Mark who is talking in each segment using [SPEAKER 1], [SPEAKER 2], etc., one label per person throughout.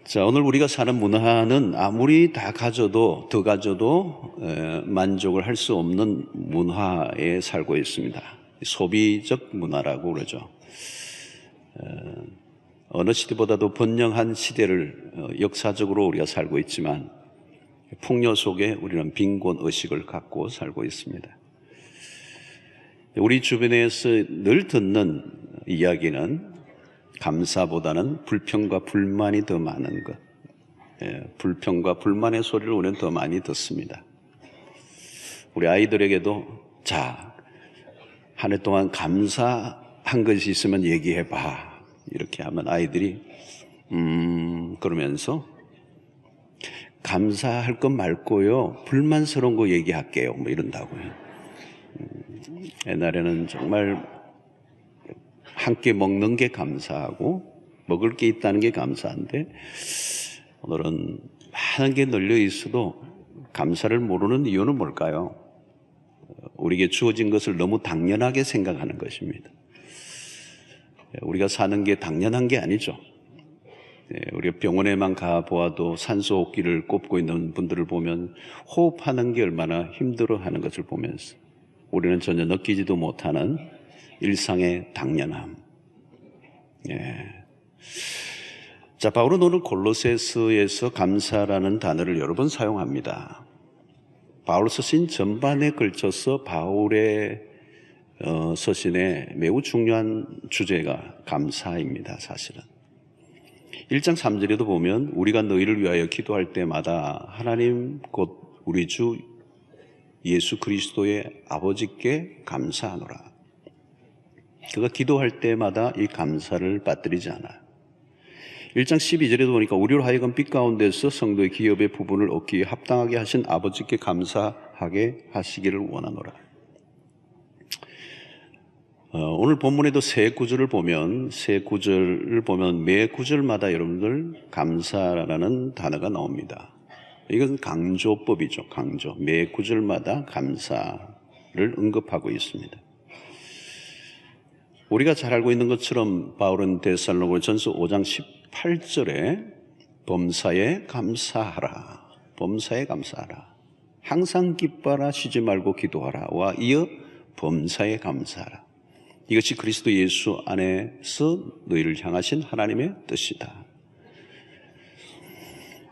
[SPEAKER 1] 자, 오늘 우리가 사는 문화는 아무리 다 가져도 더 가져도 만족을 할 수 없는 문화에 살고 있습니다. 소비적 문화라고 그러죠. 어느 시대보다도 번영한 시대를 역사적으로 우리가 살고 있지만 풍요 속에 우리는 빈곤 의식을 갖고 살고 있습니다. 우리 주변에서 늘 듣는 이야기는 감사보다는 불평과 불만이 더 많은 것. 불평과 불만의 소리를 우리는 더 많이 듣습니다. 우리 아이들에게도 자, 한 해 동안 감사한 것이 있으면 얘기해봐. 이렇게 하면 아이들이 그러면서 감사할 것 말고요. 불만스러운 거 얘기할게요. 뭐 이런다고요. 옛날에는 정말 함께 먹는 게 감사하고 먹을 게 있다는 게 감사한데 오늘은 많은 게 널려 있어도 감사를 모르는 이유는 뭘까요? 우리에게 주어진 것을 너무 당연하게 생각하는 것입니다. 우리가 사는 게 당연한 게 아니죠. 우리가 병원에만 가보아도 산소호흡기를 꼽고 있는 분들을 보면 호흡하는 게 얼마나 힘들어하는 것을 보면서 우리는 전혀 느끼지도 못하는 일상의 당연함. 자, 바울은 오늘 골로새서에서 감사라는 단어를 여러 번 사용합니다. 바울 서신 전반에 걸쳐서 바울의 서신에 매우 중요한 주제가 감사입니다. 사실은 1장 3절에도 보면 우리가 너희를 위하여 기도할 때마다 하나님 곧 우리 주 예수 그리스도의 아버지께 감사하노라. 그가 기도할 때마다 이 감사를 빠뜨리지 않아요. 1장 12절에도 보니까 우리로 하여금 빛 가운데서 성도의 기업의 부분을 얻기에 합당하게 하신 아버지께 감사하게 하시기를 원하노라. 오늘 본문에도 세 구절을 보면 매 구절마다 여러분들 감사라는 단어가 나옵니다. 이건 강조법이죠. 강조. 매 구절마다 감사를 언급하고 있습니다. 우리가 잘 알고 있는 것처럼 바울은 데살로니가전서 5장 18절에 범사에 감사하라. 범사에 감사하라. 항상 기뻐하라. 쉬지 말고 기도하라와 이어 범사에 감사하라. 이것이 그리스도 예수 안에서 너희를 향하신 하나님의 뜻이다.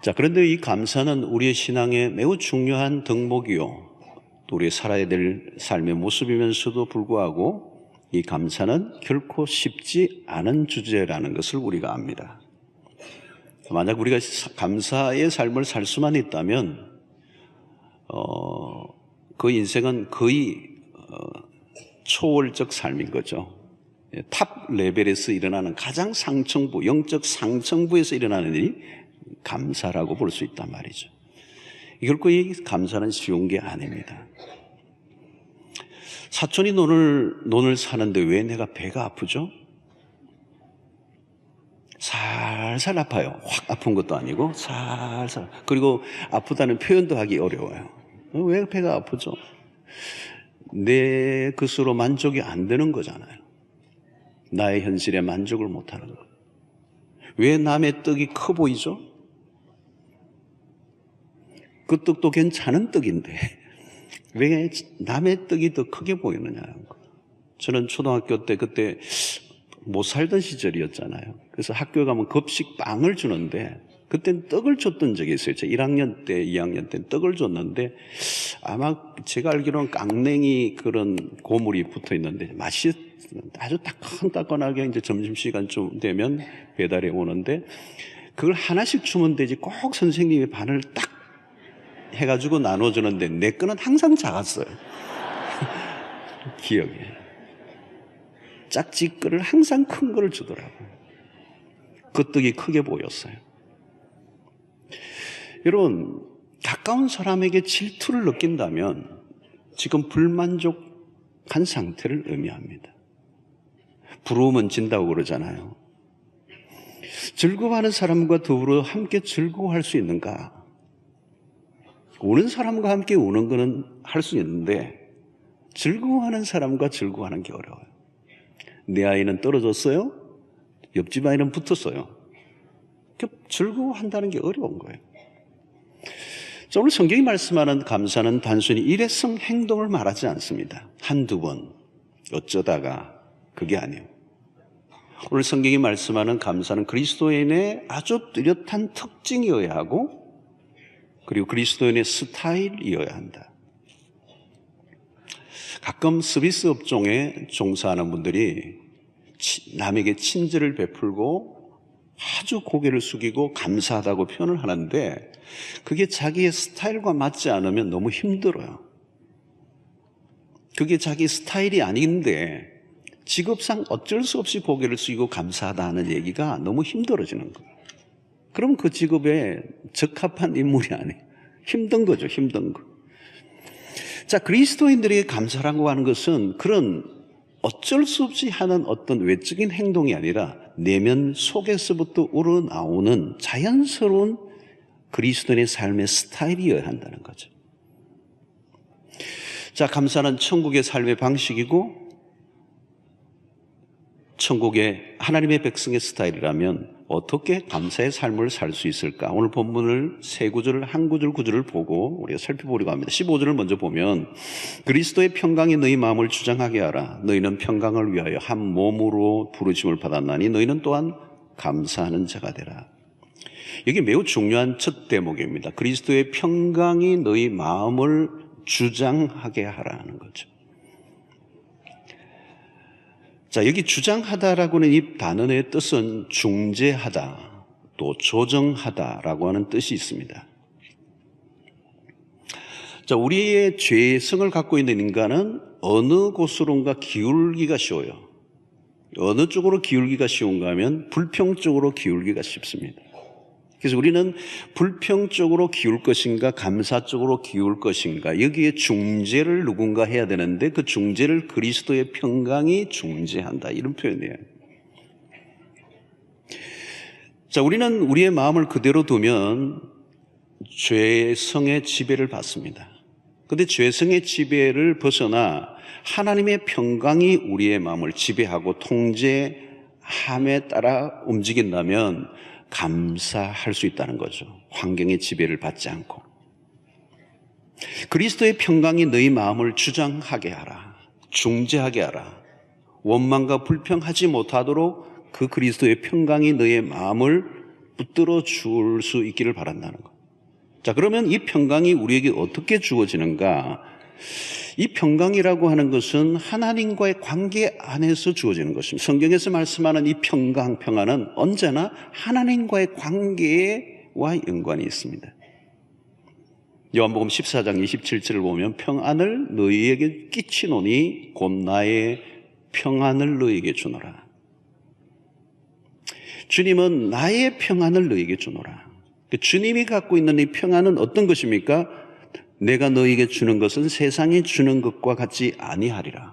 [SPEAKER 1] 자, 그런데 이 감사는 우리의 신앙에 매우 중요한 덕목이요, 또 우리의 살아야 될 삶의 모습이면서도 불구하고 이 감사는 결코 쉽지 않은 주제라는 것을 우리가 압니다. 만약 우리가 감사의 삶을 살 수만 있다면 그 인생은 거의 초월적 삶인 거죠. 탑 레벨에서 일어나는 가장 상층부, 영적 상층부에서 일어나는 일이 감사라고 볼 수 있단 말이죠. 결코 이 감사는 쉬운 게 아닙니다. 사촌이 논을 사는데 왜 내가 배가 아프죠? 살살 아파요. 확 아픈 것도 아니고 살살. 그리고 아프다는 표현도 하기 어려워요. 왜 배가 아프죠? 내 것으로 만족이 안 되는 거잖아요. 나의 현실에 만족을 못하는 거. 왜 남의 떡이 커 보이죠? 그 떡도 괜찮은 떡인데 왜 남의 떡이 더 크게 보이느냐는 거. 저는 초등학교 때 그때 못 살던 시절이었잖아요. 그래서 학교에 가면 급식 빵을 주는데 그때는 떡을 줬던 적이 있어요. 제가 1학년 때, 2학년 때 떡을 줬는데 아마 제가 알기로는 깡냉이 그런 고물이 붙어 있는데 맛이 아주 따끈따끈하게 이제 점심시간쯤 되면 배달해 오는데 그걸 하나씩 주면 되지 꼭 선생님이 반을 딱 해가지고 나눠주는데 내 거는 항상 작았어요. 기억에. 짝짓 거를 항상 큰 거를 주더라고요. 그 떡이 크게 보였어요. 여러분, 가까운 사람에게 질투를 느낀다면 지금 불만족한 상태를 의미합니다. 부러우면 진다고 그러잖아요. 즐거워하는 사람과 더불어 함께 즐거워할 수 있는가? 우는 사람과 함께 우는 거는 할 수 있는데 즐거워하는 사람과 즐거워하는 게 어려워요. 내 아이는 떨어졌어요? 옆집 아이는 붙었어요. 즐거워한다는 게 어려운 거예요. 자, 오늘 성경이 말씀하는 감사는 단순히 일회성 행동을 말하지 않습니다. 한두 번 어쩌다가 그게 아니에요. 오늘 성경이 말씀하는 감사는 그리스도인의 아주 뚜렷한 특징이어야 하고, 그리고 그리스도인의 스타일이어야 한다. 가끔 서비스 업종에 종사하는 분들이 남에게 친절을 베풀고 아주 고개를 숙이고 감사하다고 표현을 하는데, 그게 자기의 스타일과 맞지 않으면 너무 힘들어요. 그게 자기 스타일이 아닌데 직업상 어쩔 수 없이 고개를 숙이고 감사하다 하는 얘기가 너무 힘들어지는 거예요. 그럼 그 직업에 적합한 인물이 아니에요. 힘든 거죠, 힘든 거. 자, 그리스도인들에게 감사라고 하는 것은 그런 어쩔 수 없이 하는 어떤 외적인 행동이 아니라 내면 속에서부터 우러나오는 자연스러운 그리스도인의 삶의 스타일이어야 한다는 거죠. 자, 감사는 천국의 삶의 방식이고 천국의 하나님의 백성의 스타일이라면 어떻게 감사의 삶을 살 수 있을까? 오늘 본문을 세 구절을 한 구절을 보고 우리가 살펴보려고 합니다. 15절을 먼저 보면 그리스도의 평강이 너희 마음을 주장하게 하라. 너희는 평강을 위하여 한 몸으로 부르심을 받았나니 너희는 또한 감사하는 자가 되라. 이게 매우 중요한 첫 대목입니다. 그리스도의 평강이 너희 마음을 주장하게 하라는 거죠. 자, 여기 주장하다라고는 이 단어의 뜻은 중재하다, 또 조정하다라고 하는 뜻이 있습니다. 자, 우리의 죄성을 갖고 있는 인간은 어느 곳으로인가 기울기가 쉬워요. 어느 쪽으로 기울기가 쉬운가 하면 불평 쪽으로 기울기가 쉽습니다. 그래서 우리는 불평 쪽으로 기울 것인가 감사 쪽으로 기울 것인가, 여기에 중재를 누군가 해야 되는데 그 중재를 그리스도의 평강이 중재한다, 이런 표현이에요. 자, 우리는 우리의 마음을 그대로 두면 죄성의 지배를 받습니다. 그런데 죄성의 지배를 벗어나 하나님의 평강이 우리의 마음을 지배하고 통제함에 따라 움직인다면 감사할 수 있다는 거죠. 환경의 지배를 받지 않고. 그리스도의 평강이 너희 마음을 주장하게 하라, 중재하게 하라. 원망과 불평하지 못하도록 그 그리스도의 평강이 너의 마음을 붙들어 줄 수 있기를 바란다는 것. 자, 그러면 이 평강이 우리에게 어떻게 주어지는가? 이 평강이라고 하는 것은 하나님과의 관계 안에서 주어지는 것입니다. 성경에서 말씀하는 이 평강은 언제나 하나님과의 관계와 연관이 있습니다. 요한복음 14장 27절을 보면 평안을 너희에게 끼치노니 곧 나의 평안을 너희에게 주노라. 주님은 나의 평안을 너희에게 주노라. 주님이 갖고 있는 이 평안은 어떤 것입니까? 내가 너희에게 주는 것은 세상이 주는 것과 같지 아니하리라.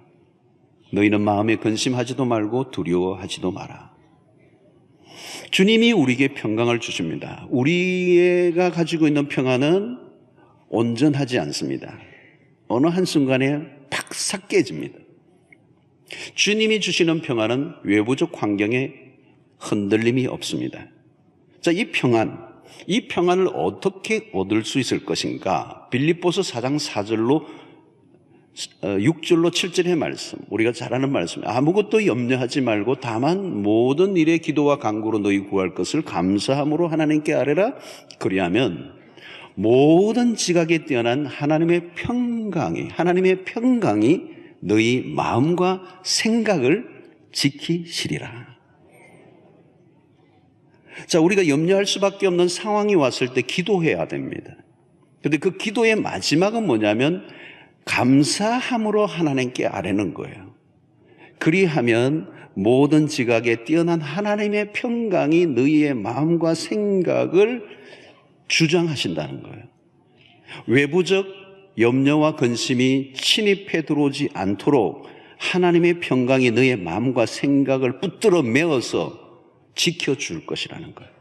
[SPEAKER 1] 너희는 마음에 근심하지도 말고 두려워하지도 마라. 주님이 우리에게 평강을 주십니다. 우리가 가지고 있는 평안은 온전하지 않습니다. 어느 한순간에 팍 깨집니다. 주님이 주시는 평안은 외부적 환경에 흔들림이 없습니다. 자, 이 평안을 어떻게 얻을 수 있을 것인가? 빌립보서 4장 4절로 6절로 7절의 말씀, 우리가 잘 아는 말씀. 아무것도 염려하지 말고 다만 모든 일에 기도와 간구로 너희 구할 것을 감사함으로 하나님께 아뢰라. 그리하면 모든 지각에 뛰어난 하나님의 평강이 너희 마음과 생각을 지키시리라. 자, 우리가 염려할 수밖에 없는 상황이 왔을 때 기도해야 됩니다. 그런데 그 기도의 마지막은 뭐냐면 감사함으로 하나님께 아뢰는 거예요. 그리하면 모든 지각에 뛰어난 하나님의 평강이 너희의 마음과 생각을 주장하신다는 거예요. 외부적 염려와 근심이 침입해 들어오지 않도록 하나님의 평강이 너희의 마음과 생각을 붙들어 메어서 지켜줄 것이라는 거예요.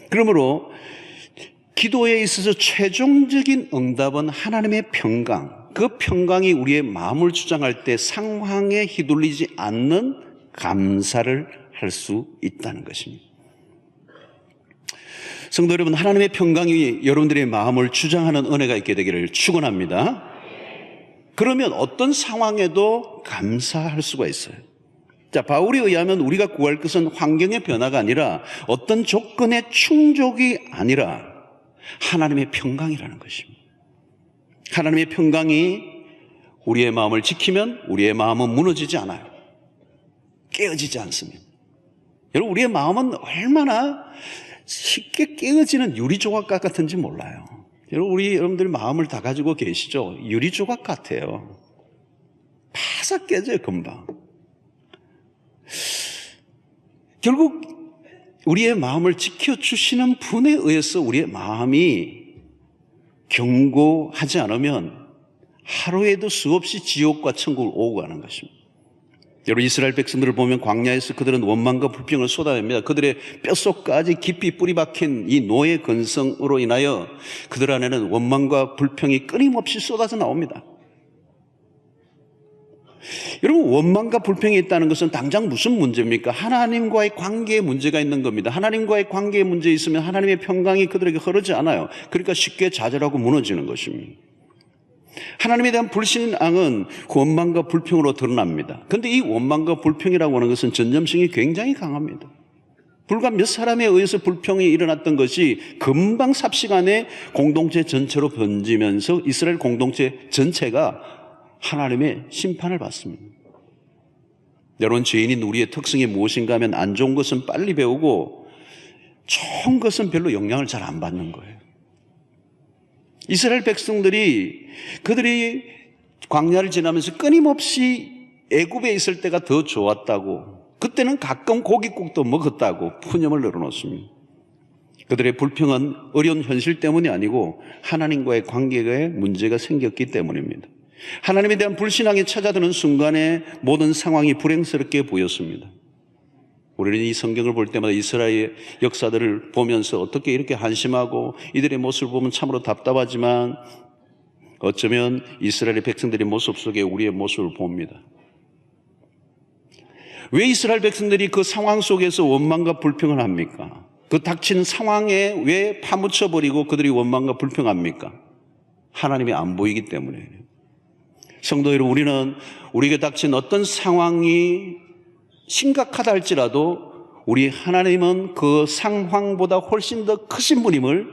[SPEAKER 1] 그러므로 기도에 있어서 최종적인 응답은 하나님의 평강, 그 평강이 우리의 마음을 주장할 때 상황에 휘둘리지 않는 감사를 할 수 있다는 것입니다. 성도 여러분, 하나님의 평강이 여러분들의 마음을 주장하는 은혜가 있게 되기를 축원합니다. 그러면 어떤 상황에도 감사할 수가 있어요. 자, 바울에 의하면 우리가 구할 것은 환경의 변화가 아니라 어떤 조건의 충족이 아니라 하나님의 평강이라는 것입니다. 하나님의 평강이 우리의 마음을 지키면 우리의 마음은 무너지지 않아요. 깨어지지 않습니다. 여러분, 우리의 마음은 얼마나 쉽게 깨어지는 유리조각 같은지 몰라요. 여러분들 마음을 다 가지고 계시죠? 유리조각 같아요. 바삭 깨져요, 금방. 결국 우리의 마음을 지켜주시는 분에 의해서 우리의 마음이 견고하지 않으면 하루에도 수없이 지옥과 천국을 오고 가는 것입니다. 여러분, 이스라엘 백성들을 보면 광야에서 그들은 원망과 불평을 쏟아냅니다. 그들의 뼛속까지 깊이 뿌리 박힌 이 노예 근성으로 인하여 그들 안에는 원망과 불평이 끊임없이 쏟아져 나옵니다. 여러분, 원망과 불평이 있다는 것은 당장 무슨 문제입니까? 하나님과의 관계에 문제가 있는 겁니다. 하나님과의 관계에 문제 있으면 하나님의 평강이 그들에게 흐르지 않아요. 그러니까 쉽게 좌절하고 무너지는 것입니다. 하나님에 대한 불신앙은 원망과 불평으로 드러납니다. 그런데 이 원망과 불평이라고 하는 것은 전념성이 굉장히 강합니다. 불과 몇 사람에 의해서 불평이 일어났던 것이 금방 삽시간에 공동체 전체로 번지면서 이스라엘 공동체 전체가 하나님의 심판을 받습니다. 여러분, 죄인인 우리의 특성이 무엇인가 하면 안 좋은 것은 빨리 배우고 좋은 것은 별로 영향을 잘 안 받는 거예요. 이스라엘 백성들이 그들이 광야를 지나면서 끊임없이 애굽에 있을 때가 더 좋았다고, 그때는 가끔 고깃국도 먹었다고 푸념을 늘어놓습니다. 그들의 불평은 어려운 현실 때문이 아니고 하나님과의 관계에 문제가 생겼기 때문입니다. 하나님에 대한 불신앙이 찾아드는 순간에 모든 상황이 불행스럽게 보였습니다. 우리는 이 성경을 볼 때마다 이스라엘의 역사들을 보면서 어떻게 이렇게 한심하고 이들의 모습을 보면 참으로 답답하지만 어쩌면 이스라엘의 백성들의 모습 속에 우리의 모습을 봅니다. 왜 이스라엘 백성들이 그 상황 속에서 원망과 불평을 합니까? 그 닥친 상황에 왜 파묻혀버리고 그들이 원망과 불평합니까? 하나님이 안 보이기 때문에. 성도 여러분, 우리는 우리에게 닥친 어떤 상황이 심각하다 할지라도 우리 하나님은 그 상황보다 훨씬 더 크신 분임을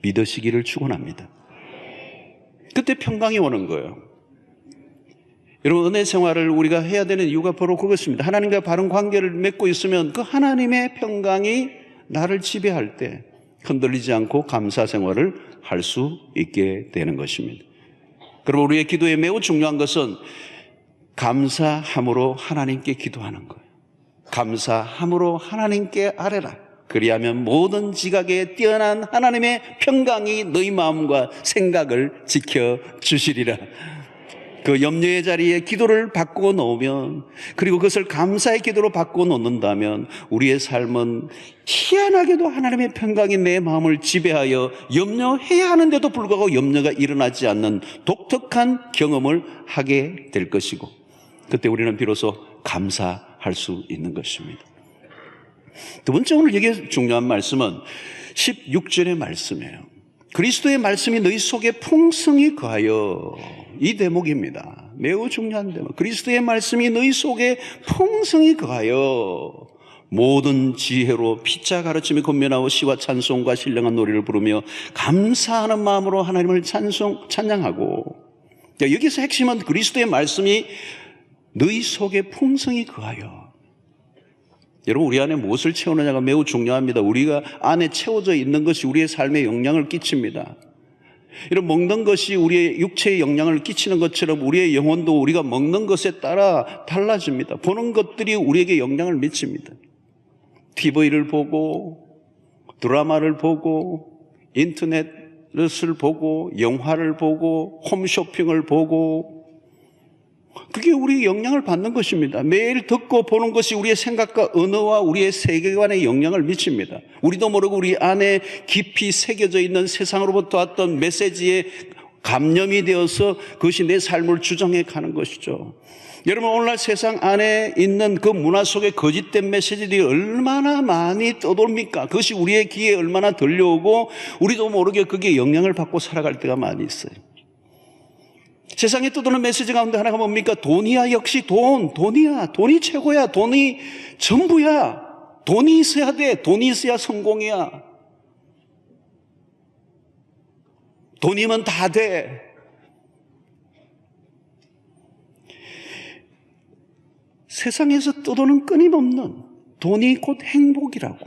[SPEAKER 1] 믿으시기를 축원합니다. 그때 평강이 오는 거예요. 여러분, 은혜 생활을 우리가 해야 되는 이유가 바로 그것입니다. 하나님과 바른 관계를 맺고 있으면 그 하나님의 평강이 나를 지배할 때 흔들리지 않고 감사 생활을 할 수 있게 되는 것입니다. 그리고 우리의 기도에 매우 중요한 것은 감사함으로 하나님께 기도하는 거예요. 감사함으로 하나님께 아뢰라. 그리하면 모든 지각에 뛰어난 하나님의 평강이 너희 마음과 생각을 지켜주시리라. 그 염려의 자리에 기도를 바꾸어 놓으면, 그리고 그것을 감사의 기도로 바꾸어 놓는다면 우리의 삶은 희한하게도 하나님의 평강이 내 마음을 지배하여 염려해야 하는데도 불구하고 염려가 일어나지 않는 독특한 경험을 하게 될 것이고, 그때 우리는 비로소 감사할 수 있는 것입니다. 두 번째, 오늘 여기에 중요한 말씀은 16절의 말씀이에요. 그리스도의 말씀이 너희 속에 풍성히 거하여, 이 대목입니다. 매우 중요한 대목. 그리스도의 말씀이 너희 속에 풍성히 거하여 모든 지혜로 피차 가르침에 권면하고 시와 찬송과 신령한 노래를 부르며 감사하는 마음으로 하나님을 찬양하고. 여기서 핵심은 그리스도의 말씀이 너희 속에 풍성히 거하여. 여러분, 우리 안에 무엇을 채우느냐가 매우 중요합니다. 우리가 안에 채워져 있는 것이 우리의 삶에 영향을 끼칩니다. 이런 먹는 것이 우리의 육체에 영향을 끼치는 것처럼 우리의 영혼도 우리가 먹는 것에 따라 달라집니다. 보는 것들이 우리에게 영향을 미칩니다. TV를 보고, 드라마를 보고, 인터넷을 보고, 영화를 보고, 홈쇼핑을 보고, 그게 우리의 영향을 받는 것입니다. 매일 듣고 보는 것이 우리의 생각과 언어와 우리의 세계관에 영향을 미칩니다. 우리도 모르고 우리 안에 깊이 새겨져 있는 세상으로부터 왔던 메시지에 감염이 되어서 그것이 내 삶을 주장해 가는 것이죠. 여러분, 오늘날 세상 안에 있는 그 문화 속에 거짓된 메시지들이 얼마나 많이 떠돌입니까? 그것이 우리의 귀에 얼마나 들려오고 우리도 모르게 거기에 영향을 받고 살아갈 때가 많이 있어요. 세상에 떠도는 메시지 가운데 하나가 뭡니까? 돈이야, 역시 돈이야. 돈이 최고야. 돈이 전부야. 돈이 있어야 돼. 돈이 있어야 성공이야. 돈이면 다 돼. 세상에서 떠도는 끊임없는 돈이 곧 행복이라고.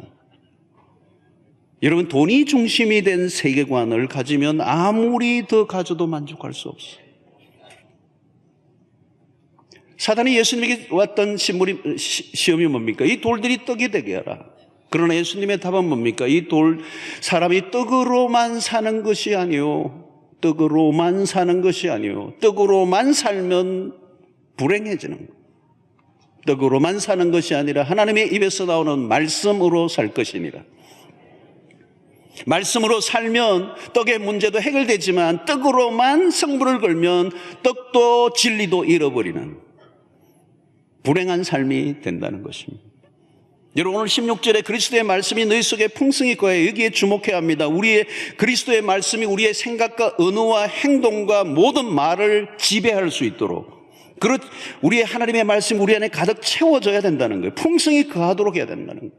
[SPEAKER 1] 여러분, 돈이 중심이 된 세계관을 가지면 아무리 더 가져도 만족할 수 없어요. 사단이 예수님에게 왔던 시험이 뭡니까? 이 돌들이 떡이 되게 하라. 그러나 예수님의 답은 뭡니까? 사람이 떡으로만 사는 것이 아니요. 떡으로만 사는 것이 아니요. 떡으로만 살면 불행해지는 거예요. 떡으로만 사는 것이 아니라 하나님의 입에서 나오는 말씀으로 살 것이니라. 말씀으로 살면 떡의 문제도 해결되지만 떡으로만 승부를 걸면 떡도 진리도 잃어버리는 불행한 삶이 된다는 것입니다. 여러분, 오늘 16절에 그리스도의 말씀이 너희 속에 풍성히 거해, 여기에 주목해야 합니다. 우리의 그리스도의 말씀이 우리의 생각과 언어와 행동과 모든 말을 지배할 수 있도록, 우리의 하나님의 말씀이 우리 안에 가득 채워져야 된다는 거예요. 풍성히 거하도록 해야 된다는 거예요.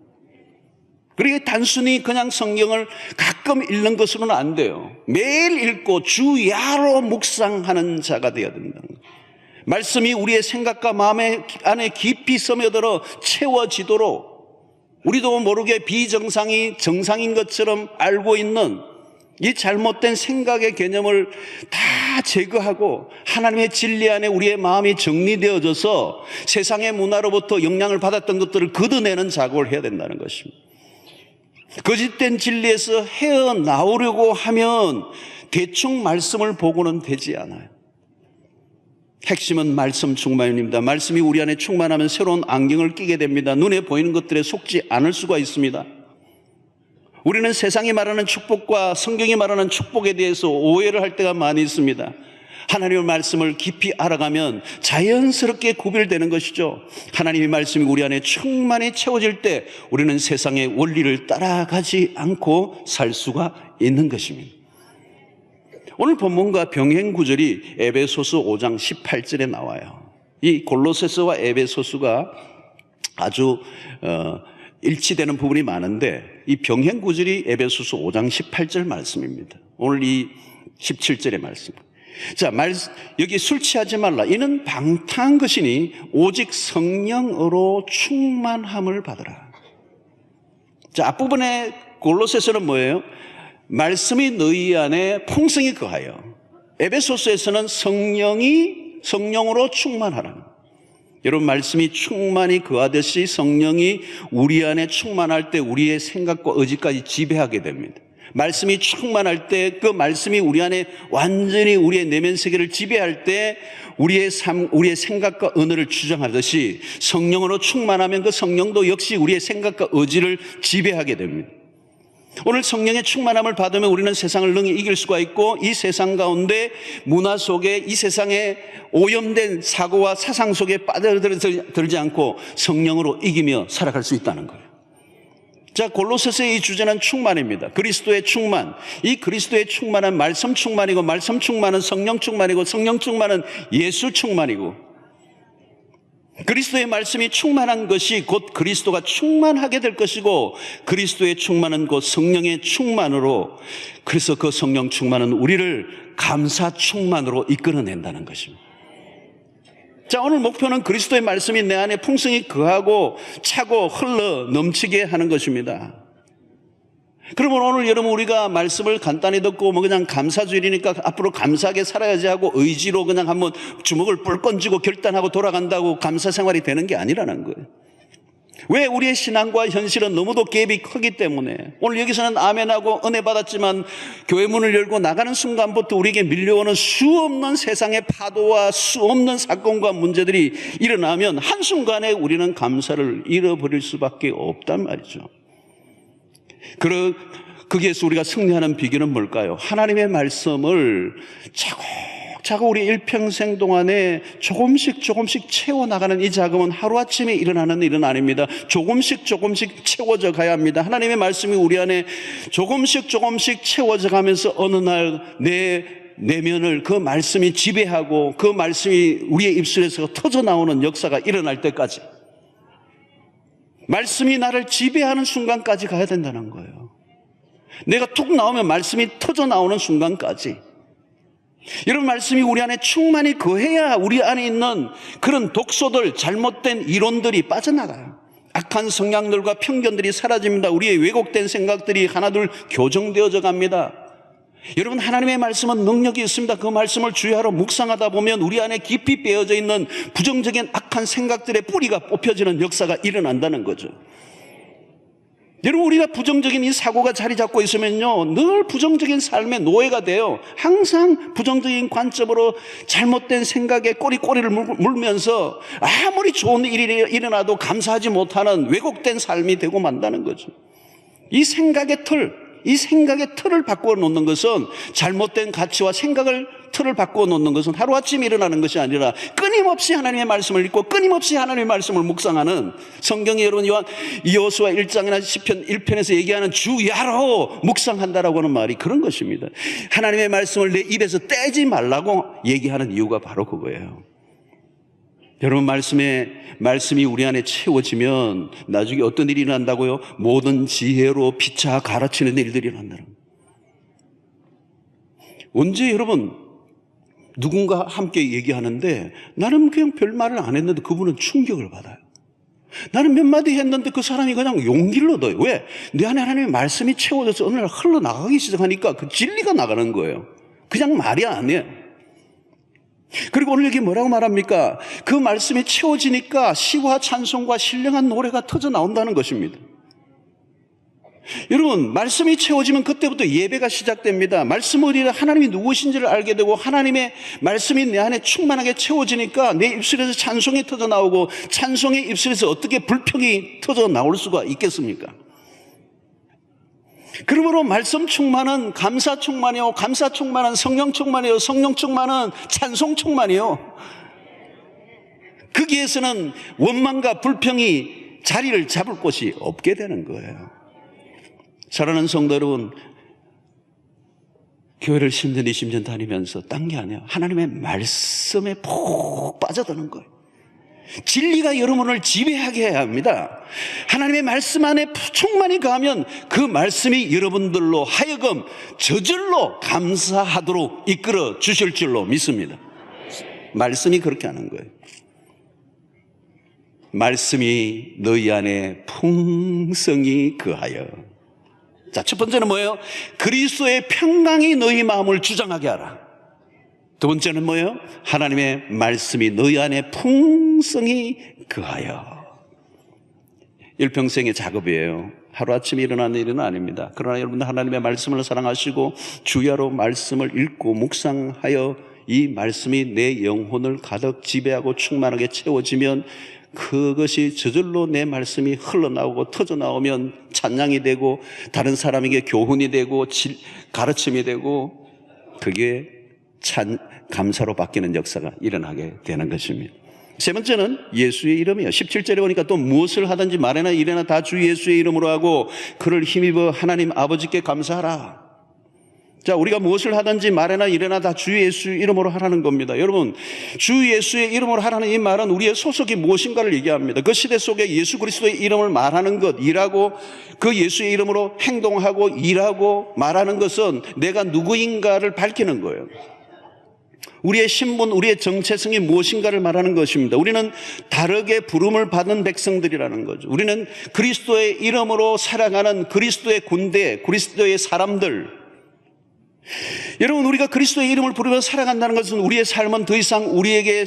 [SPEAKER 1] 그러니까 단순히 그냥 성경을 가끔 읽는 것으로는 안 돼요. 매일 읽고 주야로 묵상하는 자가 되어야 된다는 거예요. 말씀이 우리의 생각과 마음 안에 깊이 스며들어 채워지도록 우리도 모르게 비정상이 정상인 것처럼 알고 있는 이 잘못된 생각의 개념을 다 제거하고 하나님의 진리 안에 우리의 마음이 정리되어져서 세상의 문화로부터 영향을 받았던 것들을 걷어내는 작업을 해야 된다는 것입니다. 거짓된 진리에서 헤어나오려고 하면 대충 말씀을 보고는 되지 않아요. 핵심은 말씀 충만입니다. 말씀이 우리 안에 충만하면 새로운 안경을 끼게 됩니다. 눈에 보이는 것들에 속지 않을 수가 있습니다. 우리는 세상이 말하는 축복과 성경이 말하는 축복에 대해서 오해를 할 때가 많이 있습니다. 하나님의 말씀을 깊이 알아가면 자연스럽게 구별되는 것이죠. 하나님의 말씀이 우리 안에 충만히 채워질 때 우리는 세상의 원리를 따라가지 않고 살 수가 있는 것입니다. 오늘 본문과 병행 구절이 에베소서 5장 18절에 나와요. 이 골로새서와 에베소서가 아주 일치되는 부분이 많은데 이 병행 구절이 에베소서 5장 18절 말씀입니다. 오늘 이 17절의 말씀. 자, 여기 술 취하지 말라. 이는 방탕한 것이니 오직 성령으로 충만함을 받으라. 자, 앞부분에 골로새서는 뭐예요? 말씀이 너희 안에 풍성히 거하여. 에베소서에서는 성령으로 충만하라. 여러분, 말씀이 충만히 거하듯이 성령이 우리 안에 충만할 때 우리의 생각과 의지까지 지배하게 됩니다. 말씀이 충만할 때 그 말씀이 우리 안에 완전히 우리의 내면 세계를 지배할 때 우리의 삶, 우리의 생각과 언어를 주장하듯이 성령으로 충만하면 그 성령도 역시 우리의 생각과 의지를 지배하게 됩니다. 오늘 성령의 충만함을 받으면 우리는 세상을 능히 이길 수가 있고 이 세상 가운데 문화 속에 이 세상에 오염된 사고와 사상 속에 빠져들지 않고 성령으로 이기며 살아갈 수 있다는 거예요. 자, 골로새서의 이 주제는 충만입니다. 그리스도의 충만. 이 그리스도의 충만은 말씀 충만이고 말씀 충만은 성령 충만이고 성령 충만은 예수 충만이고 그리스도의 말씀이 충만한 것이 곧 그리스도가 충만하게 될 것이고 그리스도의 충만은 곧 성령의 충만으로 그래서 그 성령 충만은 우리를 감사 충만으로 이끌어낸다는 것입니다. 자, 오늘 목표는 그리스도의 말씀이 내 안에 풍성히 거하고 차고 흘러 넘치게 하는 것입니다. 그러면 오늘 여러분 우리가 말씀을 간단히 듣고 그냥 감사주일이니까 앞으로 감사하게 살아야지 하고 의지로 그냥 한번 주먹을 뿔 건지고 결단하고 돌아간다고 감사 생활이 되는 게 아니라는 거예요. 왜? 우리의 신앙과 현실은 너무도 갭이 크기 때문에 오늘 여기서는 아멘하고 은혜 받았지만 교회 문을 열고 나가는 순간부터 우리에게 밀려오는 수없는 세상의 파도와 수없는 사건과 문제들이 일어나면 한순간에 우리는 감사를 잃어버릴 수밖에 없단 말이죠. 거기에서 우리가 승리하는 비결은 뭘까요? 하나님의 말씀을 차곡차곡 차곡차곡 우리 일평생 동안에 조금씩 채워나가는 이 자금은 하루아침에 일어나는 일은 아닙니다. 조금씩 채워져 가야 합니다. 하나님의 말씀이 우리 안에 조금씩 채워져 가면서 어느 날 내 내면을 그 말씀이 지배하고 그 말씀이 우리의 입술에서 터져 나오는 역사가 일어날 때까지, 말씀이 나를 지배하는 순간까지 가야 된다는 거예요. 내가 툭 나오면 말씀이 터져 나오는 순간까지. 여러분, 말씀이 우리 안에 충만히 거해야 우리 안에 있는 그런 독소들, 잘못된 이론들이 빠져나가요. 악한 성향들과 편견들이 사라집니다. 우리의 왜곡된 생각들이 하나둘 교정되어져 갑니다. 여러분, 하나님의 말씀은 능력이 있습니다. 그 말씀을 주야로 묵상하다 보면 우리 안에 깊이 빼어져 있는 부정적인 악한 생각들의 뿌리가 뽑혀지는 역사가 일어난다는 거죠. 여러분, 우리가 부정적인 이 사고가 자리 잡고 있으면요, 늘 부정적인 삶의 노예가 돼요. 항상 부정적인 관점으로 잘못된 생각에 꼬리를 물면서 아무리 좋은 일이 일어나도 감사하지 못하는 왜곡된 삶이 되고 만다는 거죠. 이 생각의 틀을 바꾸어 놓는 것은, 잘못된 가치와 생각을 틀을 바꾸어 놓는 것은 하루아침에 일어나는 것이 아니라 끊임없이 하나님의 말씀을 읽고 끊임없이 하나님의 말씀을 묵상하는, 성경이 여러분 여호수아 1장이나 시편 1편에서 얘기하는 주야로 묵상한다라고 하는 말이 그런 것입니다. 하나님의 말씀을 내 입에서 떼지 말라고 얘기하는 이유가 바로 그거예요. 여러분, 말씀이 우리 안에 채워지면 나중에 어떤 일이 일어난다고요? 모든 지혜로 피차 가르치는 일들이 일어난다는 거예요. 언제 여러분 누군가 함께 얘기하는데 나는 그냥 별말을 안 했는데 그분은 충격을 받아요. 나는 몇 마디 했는데 그 사람이 그냥 용기를 얻어요. 왜? 내 안에 하나님의 말씀이 채워져서 어느 날 흘러나가기 시작하니까 그 진리가 나가는 거예요. 그냥 말이 아니에요. 그리고 오늘 여기 뭐라고 말합니까? 그 말씀이 채워지니까 시와 찬송과 신령한 노래가 터져 나온다는 것입니다. 여러분, 말씀이 채워지면 그때부터 예배가 시작됩니다. 말씀을 읽어 하나님이 누구신지를 알게 되고 하나님의 말씀이 내 안에 충만하게 채워지니까 내 입술에서 찬송이 터져 나오고, 찬송의 입술에서 어떻게 불평이 터져 나올 수가 있겠습니까? 그러므로 말씀 충만은 감사 충만이요, 감사 충만은 성령 충만이요, 성령 충만은 찬송 충만이요. 거기에서는 원망과 불평이 자리를 잡을 곳이 없게 되는 거예요. 사랑하는 성도 여러분, 교회를 10년, 20년 다니면서 딴 게 아니에요. 하나님의 말씀에 푹 빠져드는 거예요. 진리가 여러분을 지배하게 해야 합니다. 하나님의 말씀 안에 충만히 가면 그 말씀이 여러분들로 하여금 저절로 감사하도록 이끌어 주실 줄로 믿습니다. 말씀이 그렇게 하는 거예요. 말씀이 너희 안에 풍성히 거하여. 자, 첫 번째는 뭐예요? 그리스도의 평강이 너희 마음을 주장하게 하라. 두 번째는 뭐예요? 하나님의 말씀이 너희 안에 풍성히 거하여. 일평생의 작업이에요. 하루아침에 일어나는 일은 아닙니다. 그러나 여러분들 하나님의 말씀을 사랑하시고 주야로 말씀을 읽고 묵상하여 이 말씀이 내 영혼을 가득 지배하고 충만하게 채워지면 그것이 저절로 내 말씀이 흘러나오고 터져나오면 찬양이 되고 다른 사람에게 교훈이 되고 가르침이 되고 그게 감사로 바뀌는 역사가 일어나게 되는 것입니다. 세 번째는 예수의 이름이에요. 17절에 보니까 또 무엇을 하든지 말이나 이래나 다 주 예수의 이름으로 하고 그를 힘입어 하나님 아버지께 감사하라. 자, 우리가 무엇을 하든지 말이나 이래나 다 주 예수 이름으로 하라는 겁니다. 여러분, 주 예수의 이름으로 하라는 이 말은 우리의 소속이 무엇인가를 얘기합니다. 그 시대 속에 예수 그리스도의 이름을 말하는 것, 일하고 그 예수의 이름으로 행동하고 일하고 말하는 것은 내가 누구인가를 밝히는 거예요. 우리의 신분, 우리의 정체성이 무엇인가를 말하는 것입니다. 우리는 다르게 부름을 받은 백성들이라는 거죠. 우리는 그리스도의 이름으로 살아가는 그리스도의 군대, 그리스도의 사람들. 여러분, 우리가 그리스도의 이름을 부르며 살아간다는 것은 우리의 삶은 더 이상 우리에게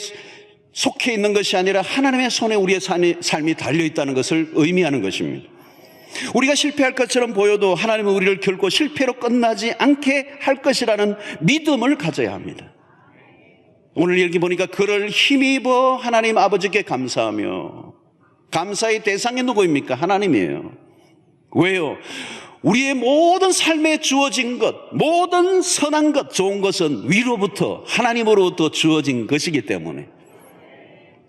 [SPEAKER 1] 속해 있는 것이 아니라 하나님의 손에 우리의 삶이 달려있다는 것을 의미하는 것입니다. 우리가 실패할 것처럼 보여도 하나님은 우리를 결코 실패로 끝나지 않게 할 것이라는 믿음을 가져야 합니다. 오늘 여기 보니까 그를 힘입어 하나님 아버지께 감사하며. 감사의 대상이 누구입니까? 하나님이에요. 왜요? 우리의 모든 삶에 주어진 것, 모든 선한 것, 좋은 것은 위로부터 하나님으로부터 주어진 것이기 때문에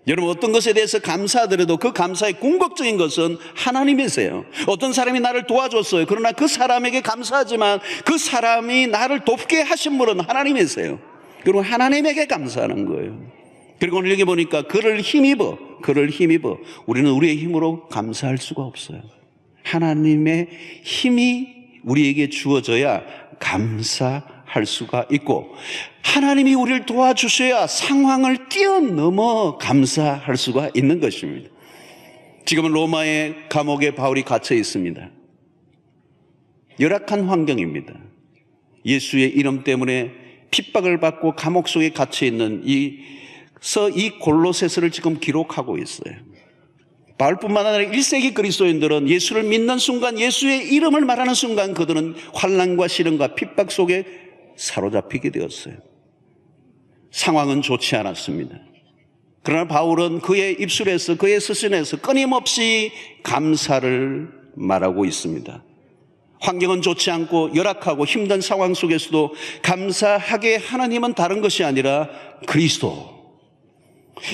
[SPEAKER 1] 여러분 어떤 것에 대해서 감사하더라도 그 감사의 궁극적인 것은 하나님이세요. 어떤 사람이 나를 도와줬어요. 그러나 그 사람에게 감사하지만 그 사람이 나를 돕게 하신 분은 하나님이세요. 그리고 하나님에게 감사하는 거예요. 그리고 오늘 여기 보니까 그를 힘입어 우리는 우리의 힘으로 감사할 수가 없어요. 하나님의 힘이 우리에게 주어져야 감사할 수가 있고 하나님이 우리를 도와주셔야 상황을 뛰어넘어 감사할 수가 있는 것입니다. 지금은 로마의 감옥에 바울이 갇혀 있습니다. 열악한 환경입니다. 예수의 이름 때문에 핍박을 받고 감옥 속에 갇혀 있는 이 골로새서를 지금 기록하고 있어요. 바울뿐만 아니라 1세기 그리스도인들은 예수를 믿는 순간, 예수의 이름을 말하는 순간 그들은 환난과 시련과 핍박 속에 사로잡히게 되었어요. 상황은 좋지 않았습니다. 그러나 바울은 그의 입술에서, 그의 서신에서 끊임없이 감사를 말하고 있습니다. 환경은 좋지 않고 열악하고 힘든 상황 속에서도 감사하게 하나님은 다른 것이 아니라 그리스도.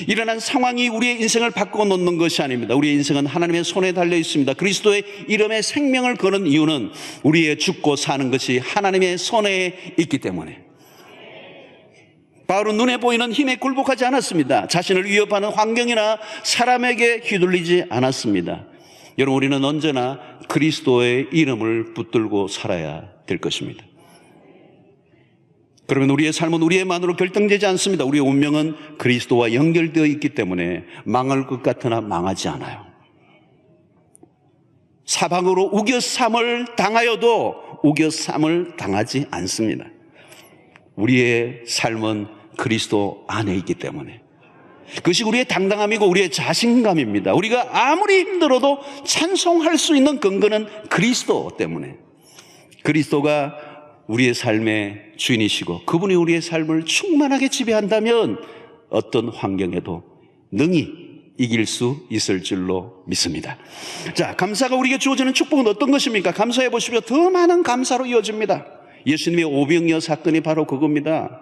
[SPEAKER 1] 일어난 상황이 우리의 인생을 바꾸어 놓는 것이 아닙니다. 우리의 인생은 하나님의 손에 달려 있습니다. 그리스도의 이름에 생명을 거는 이유는 우리의 죽고 사는 것이 하나님의 손에 있기 때문에. 바울은 눈에 보이는 힘에 굴복하지 않았습니다. 자신을 위협하는 환경이나 사람에게 휘둘리지 않았습니다. 여러분, 우리는 언제나 그리스도의 이름을 붙들고 살아야 될 것입니다. 그러면 우리의 삶은 우리의만으로 결정되지 않습니다. 우리의 운명은 그리스도와 연결되어 있기 때문에 망할 것 같으나 망하지 않아요. 사방으로 우겨쌈을 당하여도 우겨쌈을 당하지 않습니다. 우리의 삶은 그리스도 안에 있기 때문에 그것이 우리의 당당함이고 우리의 자신감입니다. 우리가 아무리 힘들어도 찬송할 수 있는 근거는 그리스도 때문에 그리스도가 우리의 삶의 주인이시고 그분이 우리의 삶을 충만하게 지배한다면 어떤 환경에도 능히 이길 수 있을 줄로 믿습니다. 자, 감사가 우리에게 주어지는 축복은 어떤 것입니까? 감사해 보십시오. 더 많은 감사로 이어집니다. 예수님의 오병이어 사건이 바로 그겁니다.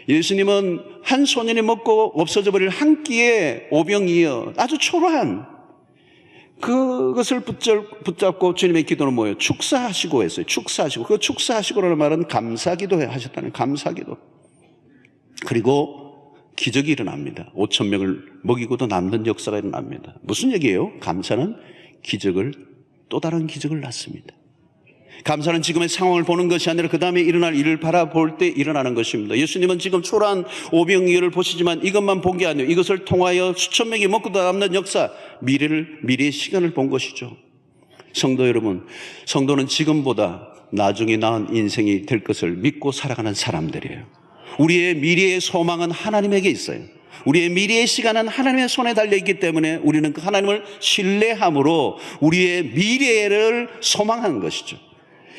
[SPEAKER 1] 예수님은 한 소년이 먹고 없어져 버릴 한 끼의 오병이어 아주 초라한 그것을 붙잡고 주님의 기도는 뭐예요? 축사하시고 했어요. 축사하시고. 그 축사하시고라는 말은 감사기도 하셨다는 감사기도. 그리고 기적이 일어납니다. 5,000명을 먹이고도 남는 역사가 일어납니다. 무슨 얘기예요? 감사는 기적을 또 다른 기적을 낳습니다. 감사는 지금의 상황을 보는 것이 아니라 그 다음에 일어날 일을 바라볼 때 일어나는 것입니다. 예수님은 지금 초라한 오병이어를 보시지만 이것만 본 게 아니에요. 이것을 통하여 수천 명이 먹고도 남는 역사, 미래의 시간을 본 것이죠. 성도 여러분, 성도는 지금보다 나중에 나은 인생이 될 것을 믿고 살아가는 사람들이에요. 우리의 미래의 소망은 하나님에게 있어요. 우리의 미래의 시간은 하나님의 손에 달려있기 때문에 우리는 그 하나님을 신뢰함으로 우리의 미래를 소망하는 것이죠.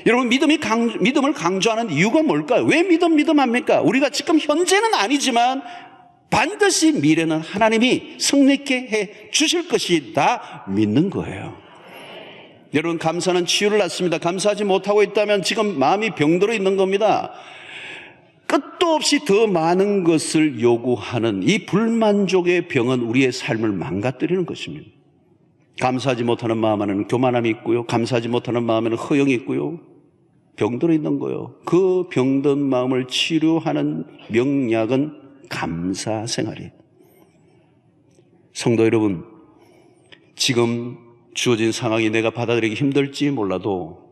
[SPEAKER 1] 여러분, 믿음을 강조하는 이유가 뭘까요? 왜 믿음합니까? 우리가 지금 현재는 아니지만 반드시 미래는 하나님이 성립케 해 주실 것이다 믿는 거예요. 여러분, 감사는 치유를 낳습니다. 감사하지 못하고 있다면 지금 마음이 병들어 있는 겁니다. 끝도 없이 더 많은 것을 요구하는 이 불만족의 병은 우리의 삶을 망가뜨리는 것입니다. 감사하지 못하는 마음 안에는 교만함이 있고요. 감사하지 못하는 마음에는 허영이 있고요. 병들어 있는 거예요. 그 병든 마음을 치료하는 명약은 감사 생활이에요. 성도 여러분, 지금 주어진 상황이 내가 받아들이기 힘들지 몰라도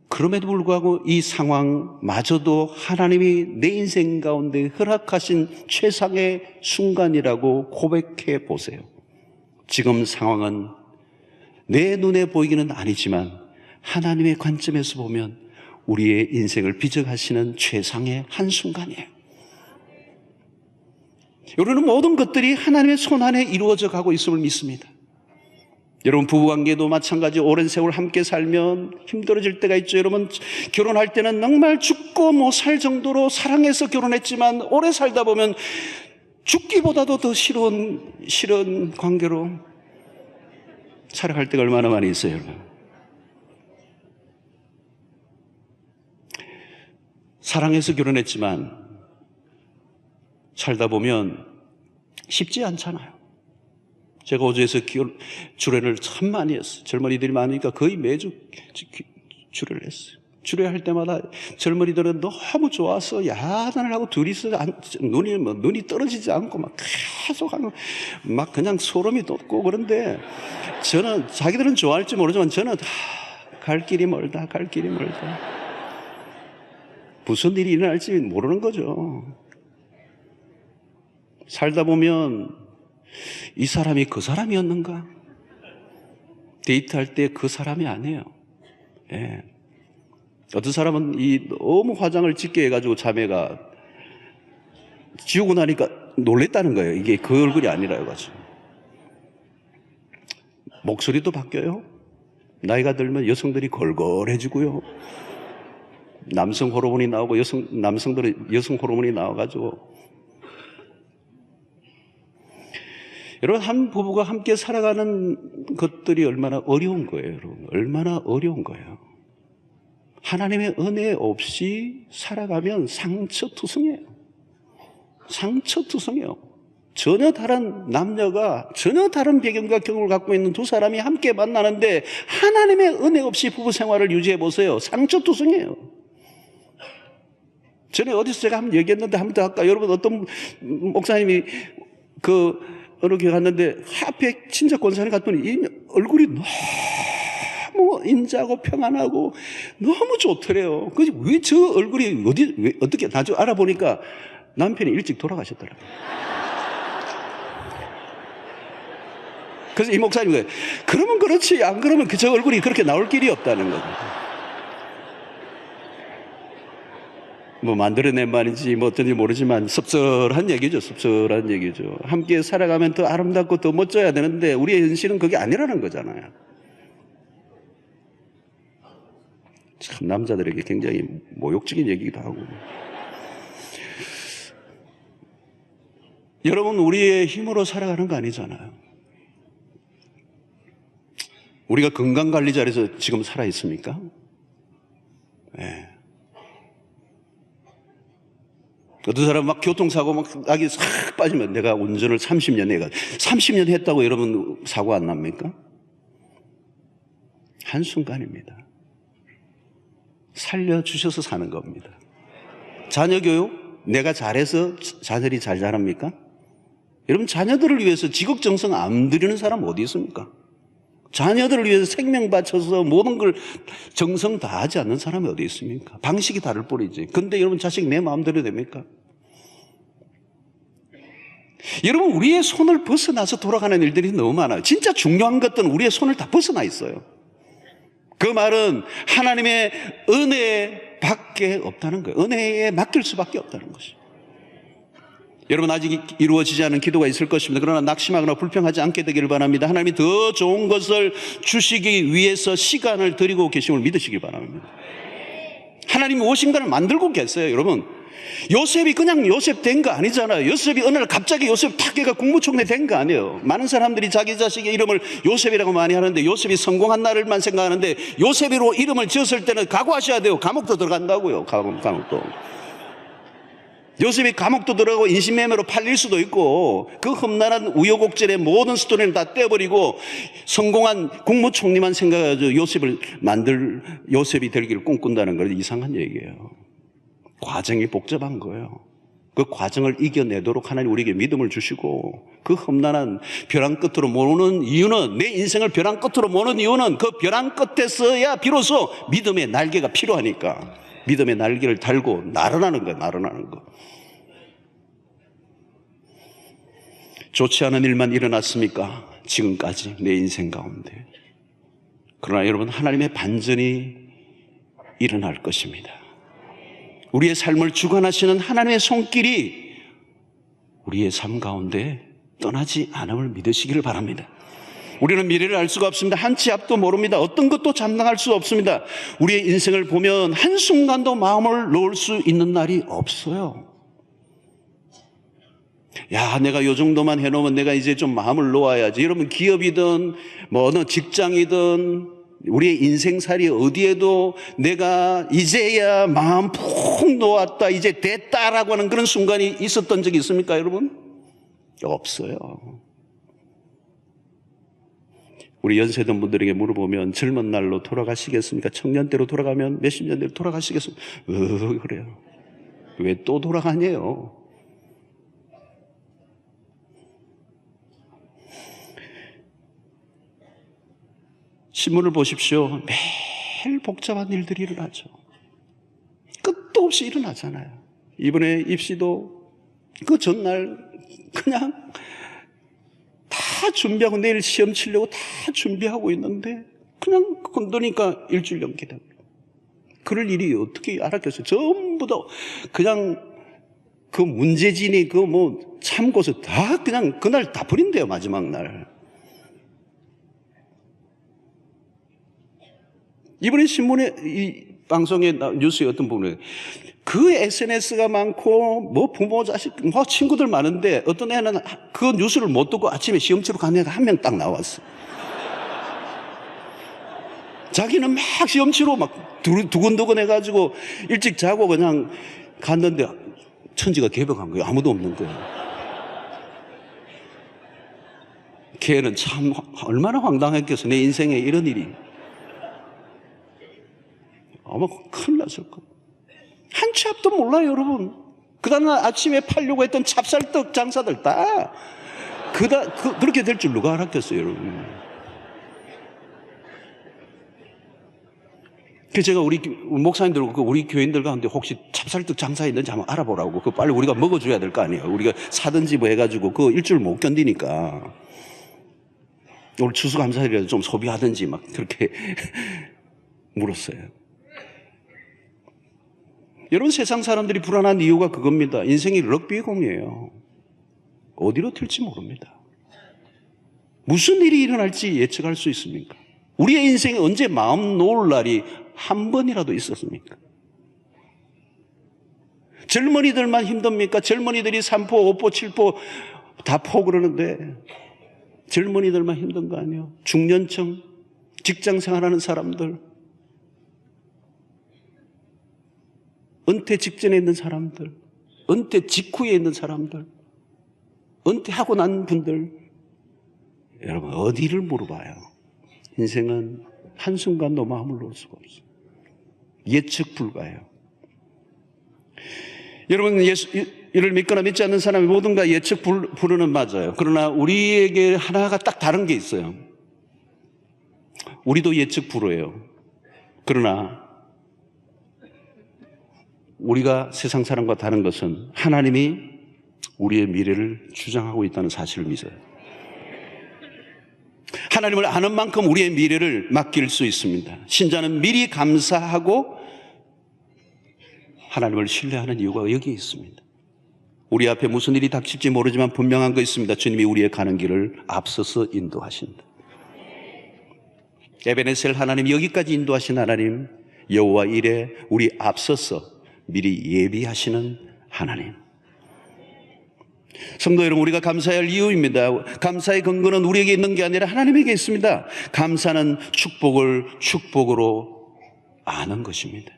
[SPEAKER 1] 그럼에도 불구하고 이 상황마저도 하나님이 내 인생 가운데 허락하신 최상의 순간이라고 고백해 보세요. 지금 상황은 내 눈에 보이기는 아니지만 하나님의 관점에서 보면 우리의 인생을 비적하시는 최상의 한순간이에요. 여러분은 모든 것들이 하나님의 손 안에 이루어져 가고 있음을 믿습니다. 여러분, 부부관계도 마찬가지. 오랜 세월 함께 살면 힘들어질 때가 있죠. 여러분, 결혼할 때는 정말 죽고 못 살 정도로 사랑해서 결혼했지만 오래 살다 보면 죽기보다도 더 싫은 관계로 살아갈 때가 얼마나 많이 있어요, 여러분. 사랑해서 결혼했지만 살다 보면 쉽지 않잖아요. 제가 호주에서 주례를 참 많이 했어요. 젊은이들이 많으니까 거의 매주 주례를 했어요. 주례할 때마다 젊은이들은 너무 좋아서 야단을 하고 둘이서 눈이 떨어지지 않고 막 계속 하는, 막 그냥 소름이 돋고. 그런데 저는, 자기들은 좋아할지 모르지만 저는 갈 길이 멀다, 갈 길이 멀다. 무슨 일이 일어날지 모르는 거죠. 살다 보면 이 사람이 그 사람이었는가? 데이트할 때 그 사람이 아니에요. 예. 어떤 사람은 너무 화장을 짙게 해가지고 자매가 지우고 나니까 놀랬다는 거예요. 이게 그 얼굴이 아니라 해가지고. 목소리도 바뀌어요. 나이가 들면 여성들이 걸걸해지고요. 남성 호르몬이 나오고 남성들은 여성 호르몬이 나와가지고. 여러분, 한 부부가 함께 살아가는 것들이 얼마나 어려운 거예요, 여러분. 얼마나 어려운 거예요. 하나님의 은혜 없이 살아가면 상처투성이에요. 상처투성이에요. 전혀 다른 남녀가 전혀 다른 배경과 경험을 갖고 있는 두 사람이 함께 만나는데 하나님의 은혜 없이 부부 생활을 유지해 보세요. 상처투성이에요. 전에 어디서 제가 한번 얘기했는데 한번 더 할까? 여러분, 어떤 목사님이 어느 교회 갔는데 앞에 친척 권사님 갔더니 얼굴이 너무 인자하고 평안하고 너무 좋더래요. 그래서 왜 저 얼굴이 어떻게 나중에 알아보니까 남편이 일찍 돌아가셨더라고요. 그래서 이 목사님이 그러면 그렇지, 안 그러면 저 얼굴이 그렇게 나올 길이 없다는 거죠. 뭐 만들어낸 말인지 뭐 어떤지 모르지만 섭섭한 얘기죠. 섭섭한 얘기죠. 함께 살아가면 더 아름답고 더 멋져야 되는데 우리의 현실은 그게 아니라는 거잖아요. 참 남자들에게 굉장히 모욕적인 얘기기도 하고. 여러분, 우리의 힘으로 살아가는 거 아니잖아요. 우리가 건강관리 잘해서 지금 살아있습니까? 네. 어떤 사람은 막 교통사고 막 낙이 싹 빠지면 내가 운전을 30년 해가지고 30년 했다고 여러분 사고 안 납니까? 한순간입니다. 살려주셔서 사는 겁니다. 자녀 교육, 내가 잘해서 자녀들이 잘 자랍니까? 여러분, 자녀들을 위해서 지극정성 안 들이는 사람 어디 있습니까? 자녀들을 위해서 생명 바쳐서 모든 걸 정성 다하지 않는 사람이 어디 있습니까? 방식이 다를 뿐이지. 근데 여러분, 자식 내 마음대로 됩니까? 여러분, 우리의 손을 벗어나서 돌아가는 일들이 너무 많아요. 진짜 중요한 것들은 우리의 손을 다 벗어나 있어요. 그 말은 하나님의 은혜밖에 없다는 거예요. 은혜에 맡길 수밖에 없다는 것이죠. 여러분, 아직 이루어지지 않은 기도가 있을 것입니다. 그러나 낙심하거나 불평하지 않게 되기를 바랍니다. 하나님이 더 좋은 것을 주시기 위해서 시간을 들이고 계심을 믿으시기 바랍니다. 하나님이 무엇인가를 만들고 계세요. 여러분, 요셉이 그냥 요셉 된 거 아니잖아요. 요셉이 어느 날 갑자기 요셉 탁 해가 국무총리 된 거 아니에요. 많은 사람들이 자기 자식의 이름을 요셉이라고 많이 하는데 요셉이 성공한 날을만 생각하는데 요셉으로 이름을 지었을 때는 각오하셔야 돼요. 감옥도 들어간다고요. 감옥도. 요셉이 감옥도 들어가고 인신매매로 팔릴 수도 있고 그 험난한 우여곡절의 모든 스토리를 다 떼어버리고 성공한 국무총리만 생각해가지고 요셉이 되기를 꿈꾼다는 건 이상한 얘기예요. 과정이 복잡한 거예요. 그 과정을 이겨내도록 하나님 우리에게 믿음을 주시고 그 험난한 벼랑 끝으로 모는 이유는, 내 인생을 벼랑 끝으로 모는 이유는 그 벼랑 끝에서야 비로소 믿음의 날개가 필요하니까 믿음의 날개를 달고 날아나는 거예요. 날아나는 거. 좋지 않은 일만 일어났습니까? 지금까지 내 인생 가운데. 그러나 여러분, 하나님의 반전이 일어날 것입니다. 우리의 삶을 주관하시는 하나님의 손길이 우리의 삶 가운데 떠나지 않음을 믿으시기를 바랍니다. 우리는 미래를 알 수가 없습니다. 한 치 앞도 모릅니다. 어떤 것도 감당할 수 없습니다. 우리의 인생을 보면 한순간도 마음을 놓을 수 있는 날이 없어요. 야, 내가 요 정도만 해놓으면 내가 이제 좀 마음을 놓아야지. 여러분, 기업이든 뭐 어느 직장이든 우리의 인생살이 어디에도 내가 이제야 마음 푹 놓았다, 이제 됐다라고 하는 그런 순간이 있었던 적이 있습니까, 여러분? 없어요. 우리 연세든 분들에게 물어보면 젊은 날로 돌아가시겠습니까? 청년 때로 돌아가면 몇십 년 뒤로 돌아가시겠습니까? 그래요. 왜 또 돌아가냐요? 신문을 보십시오. 매일 복잡한 일들이 일어나죠. 끝도 없이 일어나잖아요. 이번에 입시도 그 전날 그냥 다 준비하고 내일 시험 치려고 다 준비하고 있는데 그냥 건드니까 일주일 연기되고. 그럴 일이 어떻게 알았겠어요? 전부 다 그냥 그 문제진이 그 뭐 참고서 다 그냥 그날 다 버린대요, 마지막 날. 이번에 신문에, 이 방송에, 뉴스에 어떤 부분에 그 SNS가 많고, 뭐 부모, 자식, 뭐 친구들 많은데 어떤 애는 그 뉴스를 못 듣고 아침에 시험 치러 간 애가 한 명 딱 나왔어. 자기는 막 시험 치러 막 두근두근 해가지고 일찍 자고 그냥 갔는데 천지가 개벽한 거예요. 아무도 없는 거예요. 걔는 참 얼마나 황당했겠어. 내 인생에 이런 일이. 아마 큰일 났을 거예요. 한 치 앞도 몰라요, 여러분. 그 다음날 아침에 팔려고 했던 찹쌀떡 장사들 다 그렇게 될 줄 누가 알았겠어요, 여러분. 그래서 제가 우리 목사님들, 우리 교인들 가운데 혹시 찹쌀떡 장사 있는지 한번 알아보라고. 그거 빨리 우리가 먹어줘야 될 거 아니에요. 우리가 사든지 뭐 해가지고 그 일주일 못 견디니까. 오늘 추수감사일이라도 좀 소비하든지 막 그렇게 물었어요. 여러분, 세상 사람들이 불안한 이유가 그겁니다. 인생이 럭비공이에요. 어디로 튈지 모릅니다. 무슨 일이 일어날지 예측할 수 있습니까? 우리의 인생에 언제 마음 놓을 날이 한 번이라도 있었습니까? 젊은이들만 힘듭니까? 젊은이들이 3포, 5포, 7포 다 포 그러는데 젊은이들만 힘든 거 아니에요? 중년층, 직장 생활하는 사람들, 은퇴 직전에 있는 사람들, 은퇴 직후에 있는 사람들, 은퇴하고 난 분들, 여러분 어디를 물어봐요? 인생은 한순간도 마음을 놓을 수가 없어요. 예측 불가해요. 여러분, 예수를 믿거나 믿지 않는 사람이 모든가 예측 불허는 맞아요. 그러나 우리에게 하나가 딱 다른 게 있어요. 우리도 예측 불허예요. 그러나 우리가 세상 사람과 다른 것은 하나님이 우리의 미래를 주장하고 있다는 사실을 믿어요. 하나님을 아는 만큼 우리의 미래를 맡길 수 있습니다. 신자는 미리 감사하고 하나님을 신뢰하는 이유가 여기에 있습니다. 우리 앞에 무슨 일이 닥칠지 모르지만 분명한 거 있습니다. 주님이 우리의 가는 길을 앞서서 인도하신다. 에베네셀 하나님, 여기까지 인도하신 하나님, 여호와 이레, 우리 앞서서 미리 예비하시는 하나님. 성도 여러분, 우리가 감사해야 할 이유입니다. 감사의 근거는 우리에게 있는 게 아니라 하나님에게 있습니다. 감사는 축복을 축복으로 아는 것입니다.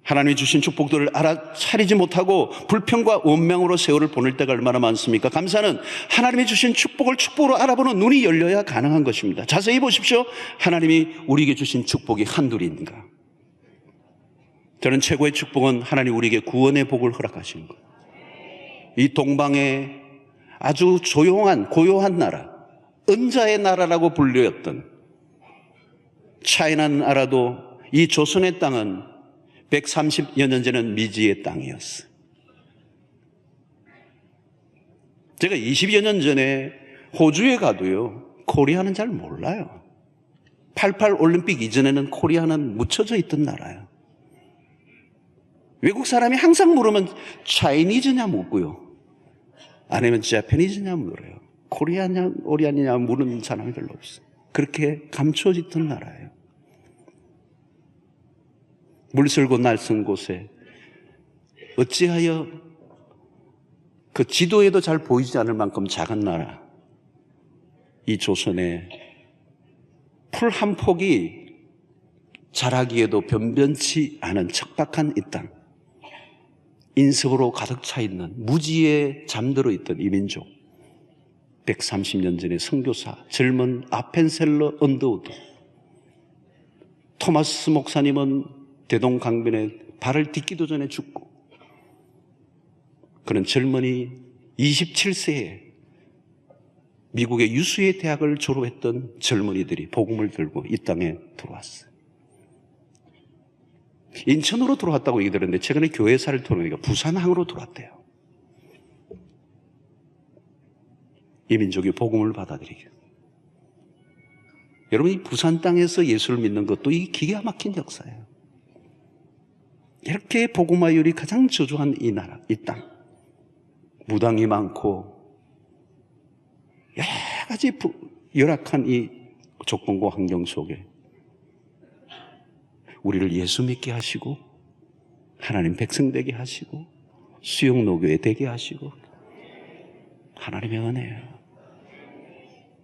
[SPEAKER 1] 하나님이 주신 축복들을 알아차리지 못하고 불평과 원망으로 세월을 보낼 때가 얼마나 많습니까? 감사는 하나님이 주신 축복을 축복으로 알아보는 눈이 열려야 가능한 것입니다. 자세히 보십시오. 하나님이 우리에게 주신 축복이 한둘인가? 저는 최고의 축복은 하나님 우리에게 구원의 복을 허락하시는 거예요. 이 동방의 아주 조용한 고요한 나라, 은자의 나라라고 불렸던 차이나는 알아도 이 조선의 땅은 130여 년 전에는 미지의 땅이었어요. 제가 20여 년 전에 호주에 가도요, 코리아는 잘 몰라요. 88 올림픽 이전에는 코리아는 묻혀져 있던 나라예요. 외국 사람이 항상 물으면 차이니즈냐 묻고요, 아니면 재패니즈냐 물어요. 코리아냐 오리안이냐 물은 사람이 별로 없어요. 그렇게 감춰지던 나라예요. 물설고 날선 곳에 어찌하여 그 지도에도 잘 보이지 않을 만큼 작은 나라, 이 조선에 풀 한 폭이 자라기에도 변변치 않은 척박한 이 땅, 인석으로 가득 차 있는 무지에 잠들어 있던 이민족, 130년 전의 선교사 젊은 아펜셀러 언더우드, 토마스 목사님은 대동강변에 발을 딛기도 전에 죽고, 그런 젊은이 27세에 미국의 유수의 대학을 졸업했던 젊은이들이 복음을 들고 이 땅에 들어왔어요. 인천으로 들어왔다고 얘기 들었는데 최근에 교회사를 통해서 부산항으로 들어왔대요. 이 민족이 복음을 받아들이게. 여러분, 이 부산 땅에서 예수를 믿는 것도 이 기가 막힌 역사예요. 이렇게 복음화율이 가장 저조한 이 나라, 이 땅, 무당이 많고 여러 가지 열악한 이 조건과 환경 속에 우리를 예수 믿게 하시고 하나님 백성 되게 하시고 수용노교에 되게 하시고, 하나님의 은혜예요.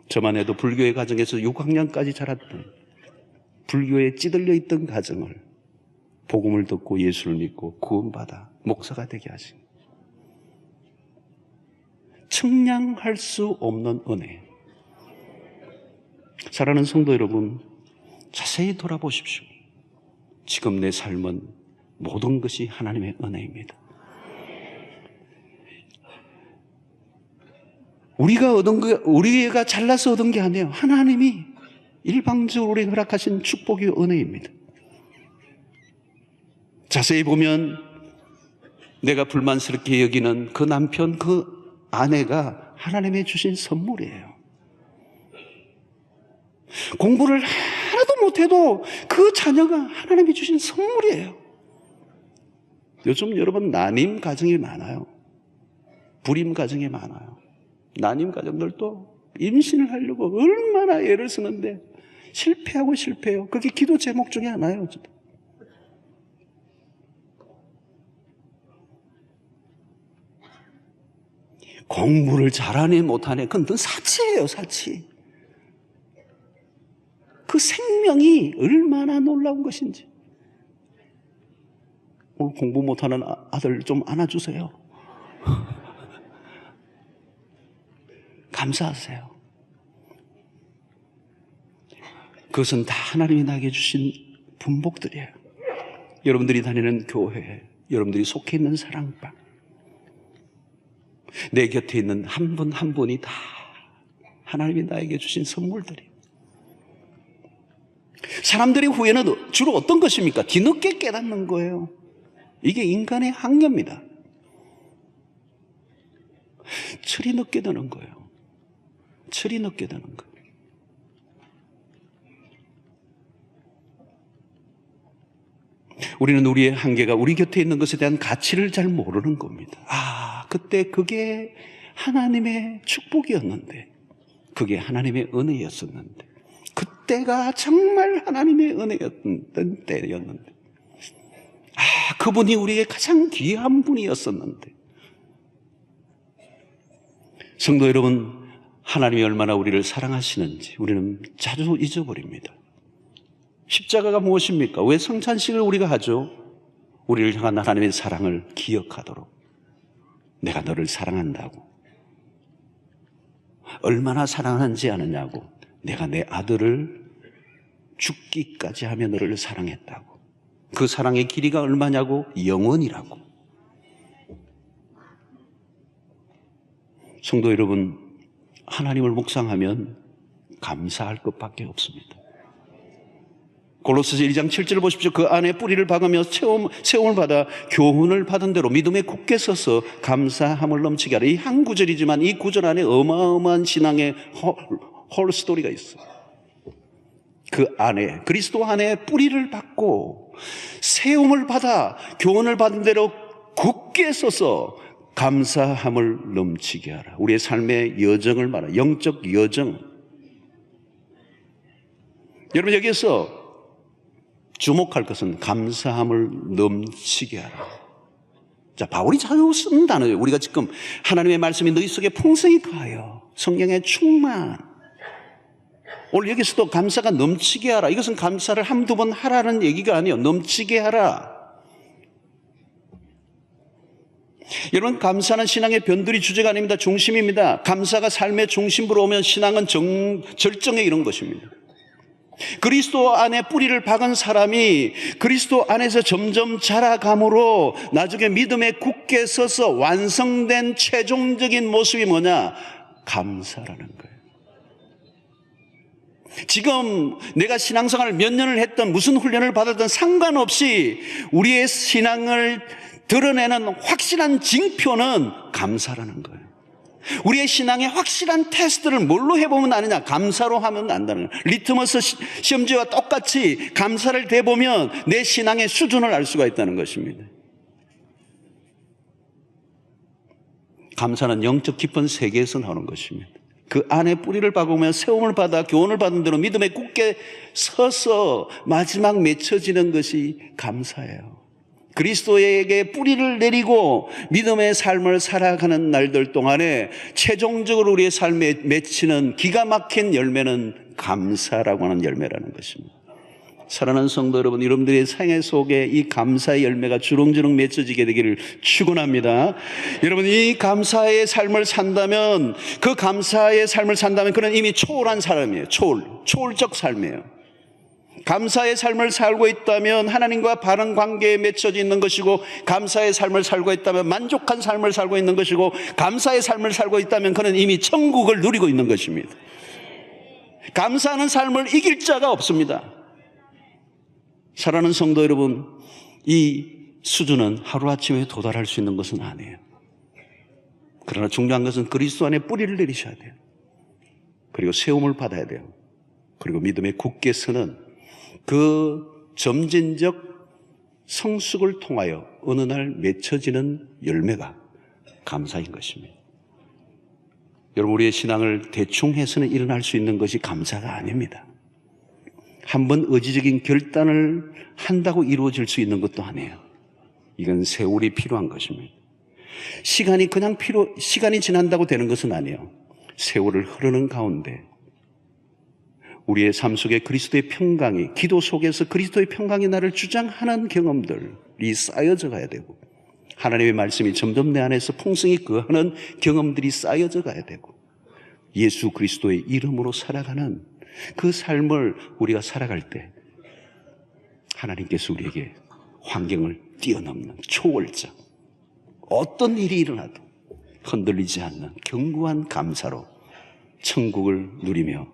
[SPEAKER 1] 저만 해도 불교의 가정에서 6학년까지 자랐던, 불교에 찌들려 있던 가정을 복음을 듣고 예수를 믿고 구원받아 목사가 되게 하신, 측량할 수 없는 은혜. 사랑하는 성도 여러분, 자세히 돌아보십시오. 지금 내 삶은 모든 것이 하나님의 은혜입니다. 우리가 얻은 거, 우리가 잘나서 얻은 게 아니에요. 하나님이 일방적으로 우리에게 허락하신 축복의 은혜입니다. 자세히 보면 내가 불만스럽게 여기는 그 남편, 그 아내가 하나님이 주신 선물이에요. 공부를 하나도 못해도 그 자녀가 하나님이 주신 선물이에요. 요즘 여러분 난임 가정이 많아요. 불임 가정이 많아요. 난임 가정들도 임신을 하려고 얼마나 애를 쓰는데 실패해요. 그게 기도 제목 중에 하나예요. 공부를 잘하네 못하네, 그건 넌 사치예요, 사치. 그 생명이 얼마나 놀라운 것인지. 오늘 공부 못하는 아들 좀 안아주세요. 감사하세요. 그것은 다 하나님이 나에게 주신 분복들이에요. 여러분들이 다니는 교회, 여러분들이 속해 있는 사랑방, 내 곁에 있는 한 분 한 분이 다 하나님이 나에게 주신 선물들이에요. 사람들의 후회는 주로 어떤 것입니까? 뒤늦게 깨닫는 거예요. 이게 인간의 학녀입니다. 철이 늦게 드는 거예요. 철이 늦게 드는 거예요. 우리는 우리의 한계가 우리 곁에 있는 것에 대한 가치를 잘 모르는 겁니다. 그때 그게 하나님의 축복이었는데, 그게 하나님의 은혜였었는데, 그때가 정말 하나님의 은혜였던 때였는데, 그분이 우리에게 가장 귀한 분이었었는데. 성도 여러분, 하나님이 얼마나 우리를 사랑하시는지 우리는 자주 잊어버립니다. 십자가가 무엇입니까? 왜 성찬식을 우리가 하죠? 우리를 향한 하나님의 사랑을 기억하도록. 내가 너를 사랑한다고. 얼마나 사랑하는지 아느냐고. 내가 내 아들을 죽기까지 하며 너를 사랑했다고. 그 사랑의 길이가 얼마냐고? 영원이라고. 성도 여러분, 하나님을 묵상하면 감사할 것밖에 없습니다. 골로새서 1장 7절을 보십시오. 그 안에 뿌리를 박으며 세움을 받아 교훈을 받은 대로 믿음에 굳게 서서 감사함을 넘치게 하라. 이 한 구절이지만 이 구절 안에 어마어마한 신앙의 홀 스토리가 있어요. 그 안에, 그리스도 안에 뿌리를 받고 세움을 받아 교훈을 받은 대로 굳게 서서 감사함을 넘치게 하라. 우리의 삶의 여정을 말하라. 영적 여정. 여러분, 여기에서 주목할 것은 감사함을 넘치게 하라. 자, 바울이 자주 쓰는 단어예요. 우리가 지금 하나님의 말씀이 너희 속에 풍성히 가요. 성령의 충만. 오늘 여기서도 감사가 넘치게 하라. 이것은 감사를 한두 번 하라는 얘기가 아니에요. 넘치게 하라. 여러분, 감사는 신앙의 변두리 주제가 아닙니다. 중심입니다. 감사가 삶의 중심부로 오면 신앙은 절정에 이른 것입니다. 그리스도 안에 뿌리를 박은 사람이 그리스도 안에서 점점 자라감으로 나중에 믿음에 굳게 서서 완성된 최종적인 모습이 뭐냐? 감사라는 거예요. 지금 내가 신앙생활을 몇 년을 했던 무슨 훈련을 받았든 상관없이 우리의 신앙을 드러내는 확실한 징표는 감사라는 거예요. 우리의 신앙의 확실한 테스트를 뭘로 해보면 아느냐? 감사로 하면 안다는 거예요. 리트머스 시험지와 똑같이 감사를 대보면 내 신앙의 수준을 알 수가 있다는 것입니다. 감사는 영적 깊은 세계에서 나오는 것입니다. 그 안에 뿌리를 박으며 세움을 받아 교훈을 받은 대로 믿음에 굳게 서서 마지막 맺혀지는 것이 감사예요. 그리스도에게 뿌리를 내리고 믿음의 삶을 살아가는 날들 동안에 최종적으로 우리의 삶에 맺히는 기가 막힌 열매는 감사라고 하는 열매라는 것입니다. 사랑하는 성도 여러분, 여러분들의 생애 속에 이 감사의 열매가 주렁주렁 맺혀지게 되기를 축원합니다. 여러분, 이 감사의 삶을 산다면, 그 감사의 삶을 산다면 그는 이미 초월한 사람이에요. 초월적 삶이에요. 감사의 삶을 살고 있다면 하나님과 바른 관계에 맺혀져 있는 것이고, 감사의 삶을 살고 있다면 만족한 삶을 살고 있는 것이고, 감사의 삶을 살고 있다면 그는 이미 천국을 누리고 있는 것입니다. 감사하는 삶을 이길 자가 없습니다. 사랑하는 성도 여러분, 이 수준은 하루아침에 도달할 수 있는 것은 아니에요. 그러나 중요한 것은 그리스도 안에 뿌리를 내리셔야 돼요. 그리고 세움을 받아야 돼요. 그리고 믿음에 굳게 서는 그 점진적 성숙을 통하여 어느 날 맺혀지는 열매가 감사인 것입니다. 여러분, 우리의 신앙을 대충 해서는 일어날 수 있는 것이 감사가 아닙니다. 한번 의지적인 결단을 한다고 이루어질 수 있는 것도 아니에요. 이건 세월이 필요한 것입니다. 시간이 지난다고 되는 것은 아니에요. 세월을 흐르는 가운데 우리의 삶 속에 그리스도의 평강이, 기도 속에서 그리스도의 평강이 나를 주장하는 경험들이 쌓여져 가야 되고, 하나님의 말씀이 점점 내 안에서 풍성히 거하는 경험들이 쌓여져 가야 되고, 예수 그리스도의 이름으로 살아가는 그 삶을 우리가 살아갈 때 하나님께서 우리에게 환경을 뛰어넘는 초월적, 어떤 일이 일어나도 흔들리지 않는 견고한 감사로 천국을 누리며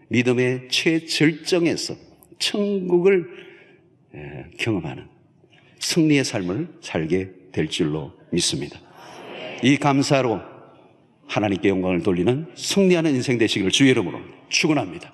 [SPEAKER 1] 믿음의 최절정에서 천국을 경험하는 승리의 삶을 살게 될 줄로 믿습니다. 이 감사로 하나님께 영광을 돌리는 승리하는 인생 되시기를 주의 이름으로 축원합니다.